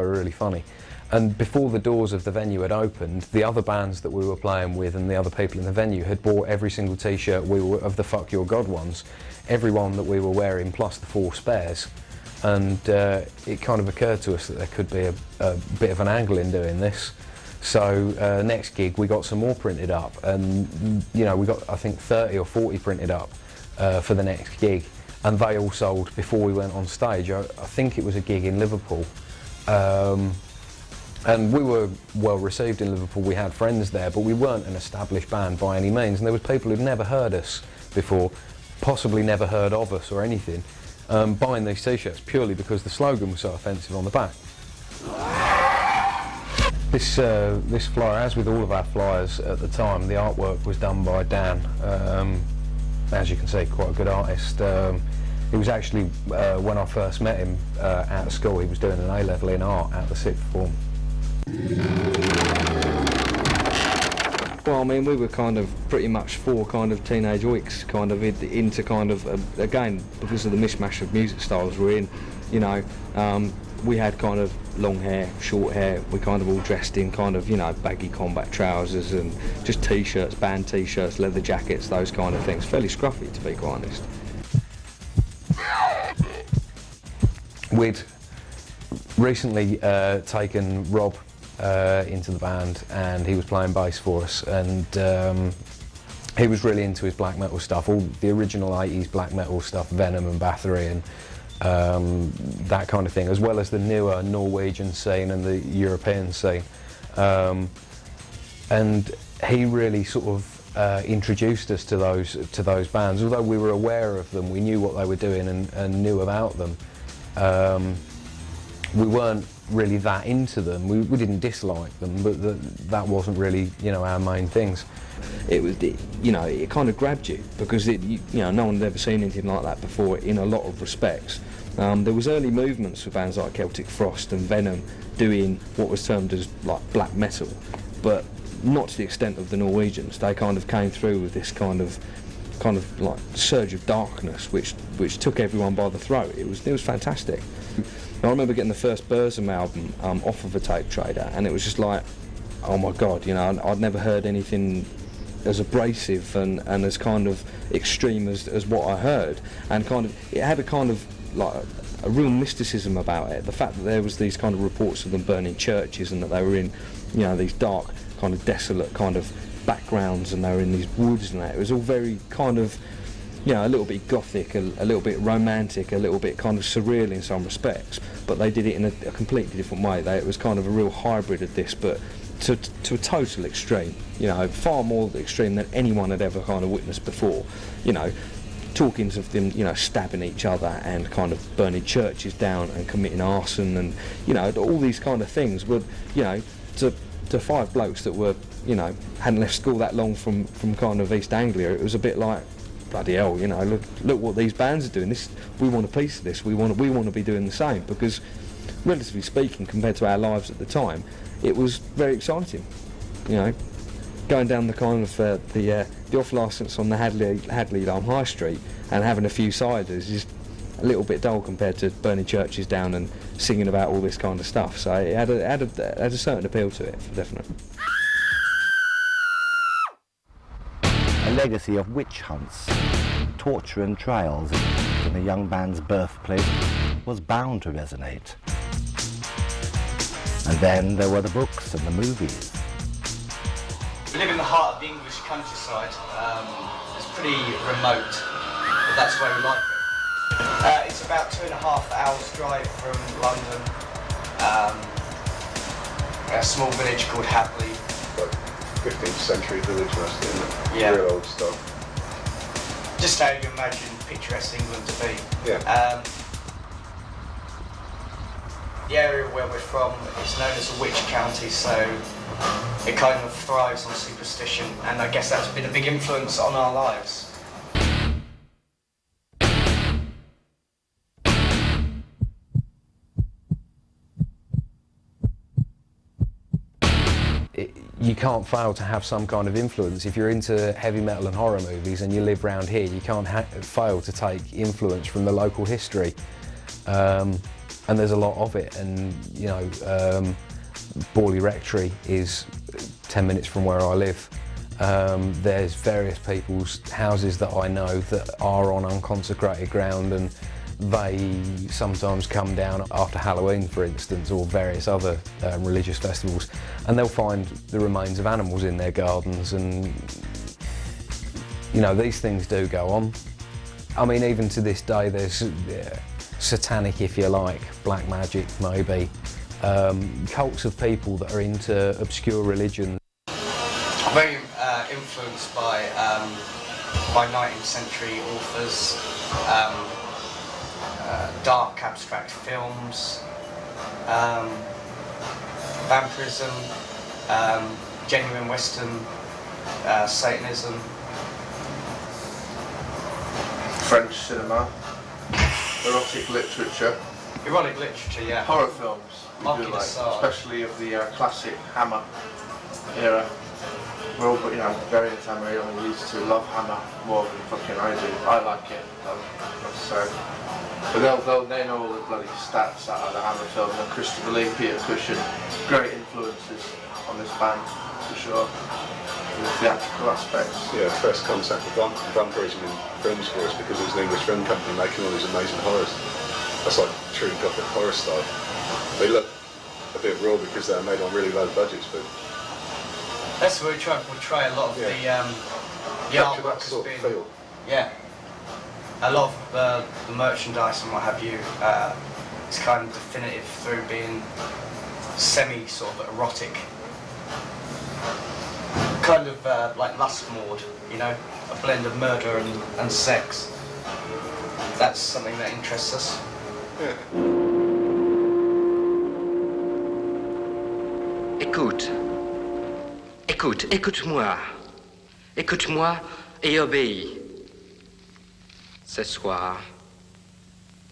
were really funny. And before the doors of the venue had opened, the other bands that we were playing with and the other people in the venue had bought every single t-shirt we were of the Fuck Your God ones, every one that we were wearing plus the 4 spares. And it kind of occurred to us that there could be a bit of an angle in doing this. So next gig we got some more printed up, and you know, we got I think 30 or 40 printed up for the next gig, and they all sold before we went on stage. I think it was a gig in Liverpool. And we were well received in Liverpool, we had friends there, but we weren't an established band by any means, and there was people who'd never heard us before, possibly never heard of us or anything, buying these t-shirts purely because the slogan was so offensive on the back. This flyer, as with all of our flyers at the time, the artwork was done by Dan, as you can see, quite a good artist. It was actually, when I first met him out of school, he was doing an A-level in art at the 6th form. Well, I mean, we were kind of pretty much 4 kind of teenage weeks, kind of into kind of, again, because of the mishmash of music styles we're in, you know, we had kind of long hair, short hair, we kind of all dressed in kind of, you know, baggy combat trousers and just t-shirts, band t-shirts, leather jackets, those kind of things. Fairly scruffy, to be quite honest. We'd recently taken Rob into the band, and he was playing bass for us, and he was really into his black metal stuff, all the original 80s black metal stuff, Venom and Bathory and that kind of thing, as well as the newer Norwegian scene and the European scene. And he really sort of introduced us to those bands. Although we were aware of them, we knew what they were doing and knew about them. We weren't really that into them. We didn't dislike them, but that wasn't really, you know, our main things. It was, you know, it kind of grabbed you because you know, no one had ever seen anything like that before in a lot of respects. There was early movements for bands like Celtic Frost and Venom doing what was termed as like black metal, but not to the extent of the Norwegians. They kind of came through with this kind of like surge of darkness, which took everyone by the throat. It was fantastic. I remember getting the first Burzum album off of a tape trader, and it was just like, oh my God, you know, I'd never heard anything as abrasive and as kind of extreme as what I heard, and kind of it had a kind of like a real mysticism about it. The fact that there was these kind of reports of them burning churches and that they were in, you know, these dark kind of desolate kind of backgrounds, and they were in these woods and that. It was all very kind of, you know, a little bit gothic, a little bit romantic, a little bit kind of surreal in some respects, but they did it in a completely different way. It was kind of a real hybrid of this, but to a total extreme, you know, far more extreme than anyone had ever kind of witnessed before. You know, talkings of them, you know, stabbing each other and kind of burning churches down and committing arson, and, you know, all these kind of things were, you know, to 5 blokes that were, you know, hadn't left school that long from kind of East Anglia. It was a bit like, bloody hell, you know, look what these bands are doing. This, we want a piece of this. We want to be doing the same, because relatively speaking, compared to our lives at the time, it was very exciting. You know, going down the kind of the off licence on the Hadley High Street and having a few ciders is just a little bit dull compared to burning churches down and singing about all this kind of stuff. So it had a certain appeal to it, for definite. A legacy of witch hunts, torture and trials in the young band's birthplace was bound to resonate. And then there were the books and the movies. We live in the heart of the English countryside. It's pretty remote, but that's where we like it. It's about 2.5 hours drive from London. A small village called Hadley. 15th century village, mostly, isn't it? Yeah. Real old stuff. Just how you imagine picturesque England to be. Yeah. The area where we're from is known as a witch county, so it kind of thrives on superstition, and I guess that's been a big influence on our lives. You can't fail to have some kind of influence. If you're into heavy metal and horror movies and you live around here, you can't fail to take influence from the local history. and there's a lot of it. And you know, Borley Rectory is 10 minutes from where I live. There's various people's houses that I know that are on unconsecrated ground, and they sometimes come down after Halloween, for instance, or various other religious festivals, and they'll find the remains of animals in their gardens. And you know, these things do go on. I mean, even to this day, there's satanic, if you like, black magic maybe, cults of people that are into obscure religion. Very influenced by 19th century authors, dark abstract films, vampirism, genuine Western Satanism. French cinema, erotic literature, Erotic literature, yeah. horror films. We do like, especially of the classic Hammer era. We're all, you know, very into Hammer. I used to love Hammer more than fucking I do. I like it, so. But they know all the bloody stats out of the Hammer film. And Christopher Lee, Peter Cushing, great influences on this band for sure. The theatrical aspects. Yeah, first contact with vampirism in films for us, because it was an English film company making all these amazing horrors. That's like true gothic horror style. They look a bit raw because they're made on really low budgets, but that's where we try to portray a lot of the artwork has been. Feel. Yeah, a lot of the merchandise and what have you is kind of definitive through being semi sort of erotic, kind of like lust maud, you know, a blend of murder and sex. That's something that interests us. Yeah. Écoute-moi. Écoute-moi et obéis. Ce soir,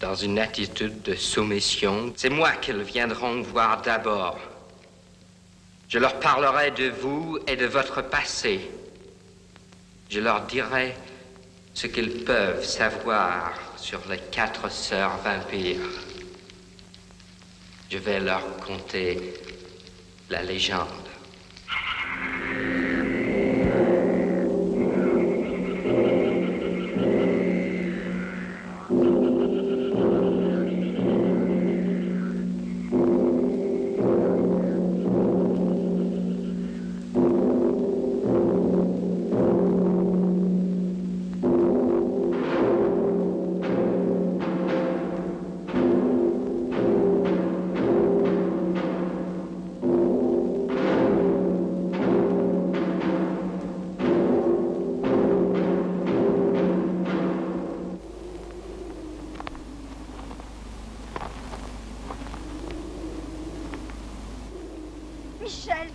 dans une attitude de soumission, c'est moi qu'ils viendront voir d'abord. Je leur parlerai de vous et de votre passé. Je leur dirai ce qu'ils peuvent savoir sur les 4 sœurs vampires. Je vais leur conter la légende. Michel,